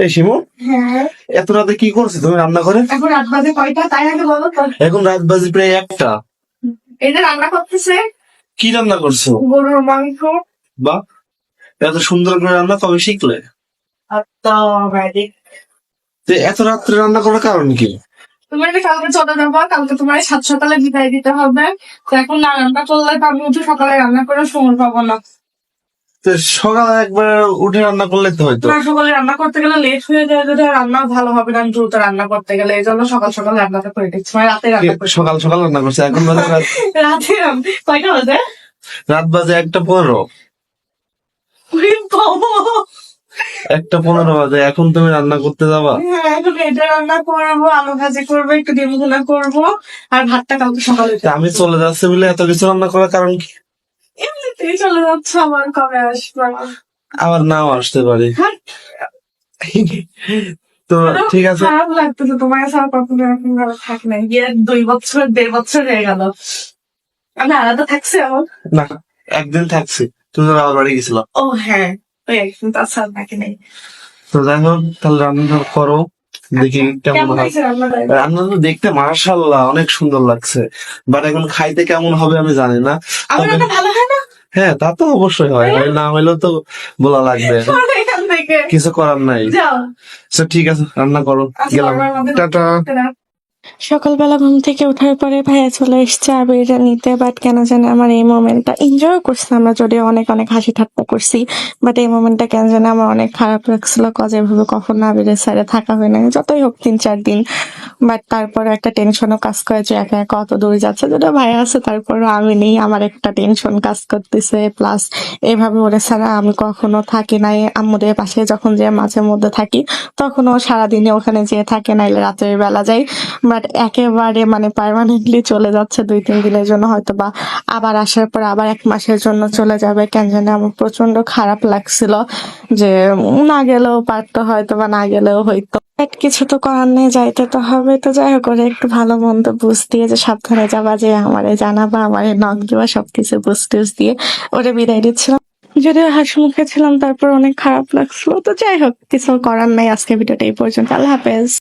এই শিমু, হ্যাঁ, এত রাতে কি করছো তুমি রান্না করে? এখন রাত বাজে কয়টা তাই আগে বলো তো। এখন রাত বাজে প্রায় 1টা। এই যে রান্না করতেছে কি রান্না করছো? গরুর মাংস। বা এত সুন্দর করে রান্না কবে শিখলে? অটোমেটিক। তো এত রাত্রে রান্না করার কারণ কি? তুমি এটা কালকে চলে যাবো, কালকে তোমার 7 সকালে বিদায় দিতে হবে। তো এখন না রান্না করলে তো আমি উঠে সকালে রান্না করে সময় পাবো না। তো সকালে একবার উঠে রান্না করলে তো হয়তো। না, সকালে রান্না করতে গেলে লেট হয়ে যায়, যদি রান্না ভালো হবে না দ্রুত রান্না করতে গেলে, এই জন্য সকাল সকাল রান্নাটা করে দিচ্ছি, মানে রাতে রান্না করছি। সকাল সকাল রান্না করছে, এখন বাজে রাতে কয়টা বাজে? রাত বাজে 1টা 15। ওরে বাবা! 1টা 15 বাজে, এখন তুমি রান্না করতে যাবা? হ্যাঁ, এখন এটা রান্না করবো, আলু ভাজি করবো, একটু ডিম ভুনা করবো, আর ভাতটা কালকে সকালে তা আমি চলে যাচ্ছি বলে এত কিছু রান্না করার কারণ কি? এমনিতেই চলে যাচ্ছে, আমার কবে আসবে? আবার নাও আসতে পারি। হ্যাঁ, তো ঠিক আছে, খারাপ লাগতেছে, তোমার ছাড়া কখনো এরকম ভাবে থাকি নাই, গিয়ে 2 বছর 1.5 বছর হয়ে গেল আমি আলাদা থাকছি এখন। না একদিন থাকছি, তুমি তো আমার বাড়ি গেছিলাম। ও হ্যাঁ, ওই একদিন, তাছাড়া থাকি নাই। তো যাই হোক, তাহলে রান্না করো, দেখি কেমন কেমন হয়। হয়েছে রান্নাটা? রান্না তো দেখতে মাশাআল্লাহ অনেক সুন্দর লাগছে, বাট এখন খাইতে কেমন হবে আমি জানি না। আমার তবে রান্না ভালো হয় না? হ্যাঁ, তা তো অবশ্যই হয়, হয় না হইলেও তো বলা লাগবে, সরে এখান থেকে, কিছু করার নাই। যাও। তো ঠিক আছে, রান্না করো, আচ্ছা, গেলাম, আমার মধ্যে টাটা। সকালবেলা ঘুম থেকে ওঠার পরে ভাইয়া চলে এসছে আবিরটা নিতে, বাট কেন জানি আমার এই মোমেন্টটা এনজয় করছি, আমরা যদিও অনেক অনেক হাসি ঠাট্টা করছি, বাট এই মোমেন্টটা কেন জানি আমার অনেক খারাপ লাগছিল, কজ এভাবে কখনো আবিরের সাইডে থাকা হয় না, যতই হোক 3-4 দিন, বাট তারপরে একটা টেনশনও কাজ করে যে একা একা অত দূরে যাচ্ছে, যদিও ভাইয়া আছে তারপরও আমি নেই, আমার একটা টেনশন কাজ করতেছে, প্লাস এভাবে ওরে ছাড়া আমি কখনো থাকি নাই, আম্মুদের পাশে যখন যে মাঝে মধ্যে থাকি তখনও সারাদিনে ওখানে যেয়ে থাকে, নাইলে রাতের বেলা যাই, বাট একেবারে মানে পার্মানেন্টলি চলে যাচ্ছে 2-3 দিনের জন্য, হয়তো বা আবার আসার পর আবার 1 মাসের জন্য চলে যাবে, কেন জানি আমার প্রচন্ড খারাপ লাগছিল যে না গেলেও পারতো, হয়তো বা না গেলেও হইতো, বাট কিছু তো করার নেই, যাইতে তো হবে। তো যাই হোক, করে একটু ভালো মন্দ বুঝ দিয়ে যে সাবধানে যাবা, যে আমারে জানাবা, আমারে নক দেওয়া, সবকিছু বুঝ টুঝ দিয়ে ওরে বিদায় দিচ্ছিলাম, যদিও হাসি মুখে ছিলাম, তারপর অনেক খারাপ লাগছিল। তো যাই হোক, কিছু করার নাই, আজকে ভিডিওটা এই পর্যন্ত, আল্লাহ হাফেজ।